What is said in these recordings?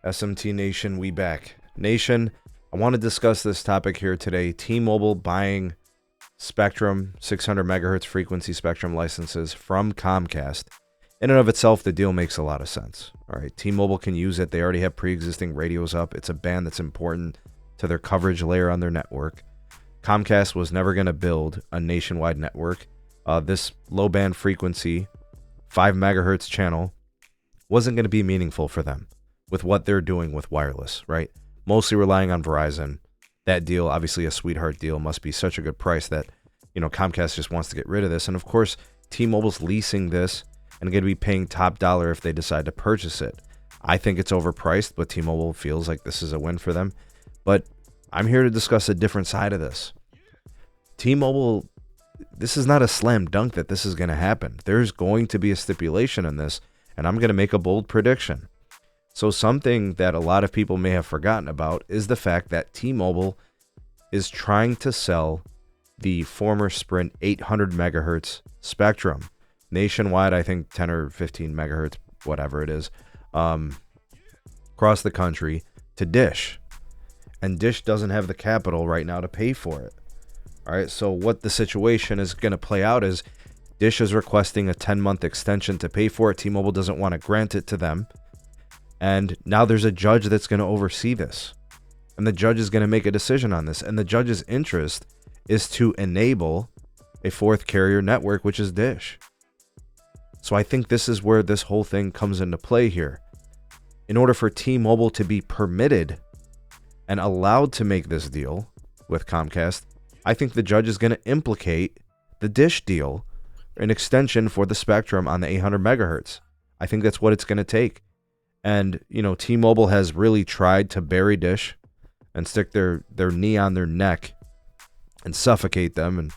SMT Nation, we back. Nation, I want to discuss this topic here today. T-Mobile buying spectrum, 600 megahertz frequency spectrum licenses from Comcast. In and of itself, the deal makes a lot of sense. All right, T-Mobile can use it. They already have pre-existing radios up. It's a band that's important to their coverage layer on their network. Comcast was never going to build a nationwide network. This low-band frequency, 5 megahertz channel, wasn't going to be meaningful for them with what they're doing with wireless, right? Mostly relying on Verizon. That deal, obviously a sweetheart deal, must be such a good price that, Comcast just wants to get rid of this. And of course, T-Mobile's leasing this and going to be paying top dollar if they decide to purchase it. I think it's overpriced, but T-Mobile feels like this is a win for them. But I'm here to discuss a different side of this. T-Mobile, this is not a slam dunk that this is going to happen. There's going to be a stipulation in this, and I'm going to make a bold prediction. So something that a lot of people may have forgotten about is the fact that T-Mobile is trying to sell the former Sprint 800 megahertz spectrum nationwide. I think 10 or 15 megahertz, whatever it is, across the country to Dish. And Dish doesn't have the capital right now to pay for it. All right, so what the situation is going to play out is Dish is requesting a 10-month extension to pay for it. T-Mobile doesn't want to grant it to them. And now there's a judge that's going to oversee this. And the judge is going to make a decision on this. And the judge's interest is to enable a fourth carrier network, which is Dish. So I think this is where this whole thing comes into play here. In order for T-Mobile to be permitted and allowed to make this deal with Comcast, I think the judge is going to implicate the Dish deal, an extension for the spectrum on the 800 megahertz. I think that's what it's going to take. And, T-Mobile has really tried to bury Dish and stick their knee on their neck and suffocate them. And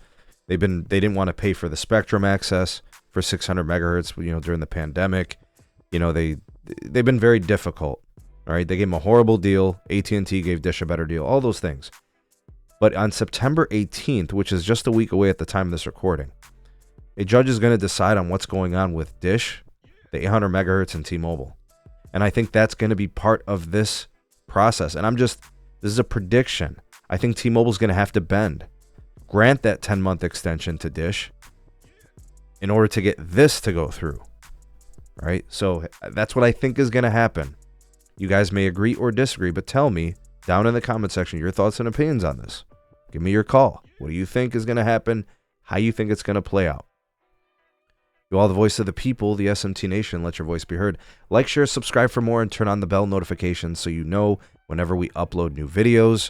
they didn't want to pay for the spectrum access for 600 megahertz, during the pandemic. They've been very difficult. All right. They gave them a horrible deal. AT&T gave Dish a better deal, all those things. But on September 18th, which is just a week away at the time of this recording, a judge is going to decide on what's going on with Dish, the 800 megahertz, and T-Mobile. And I think that's going to be part of this process. And this is a prediction. I think T-Mobile's going to have to bend, grant that 10-month extension to Dish in order to get this to go through. Right? So that's what I think is going to happen. You guys may agree or disagree, but tell me down in the comment section your thoughts and opinions on this. Give me your call. What do you think is going to happen? How you think it's going to play out? You all the voice of the people, the SMT Nation. Let your voice be heard. Like, share, subscribe for more, and turn on the bell notifications so you know whenever we upload new videos.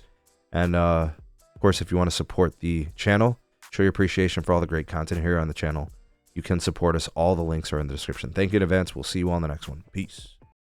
And, of course, if you want to support the channel, show your appreciation for all the great content here on the channel, you can support us. All the links are in the description. Thank you in advance. We'll see you all in the next one. Peace.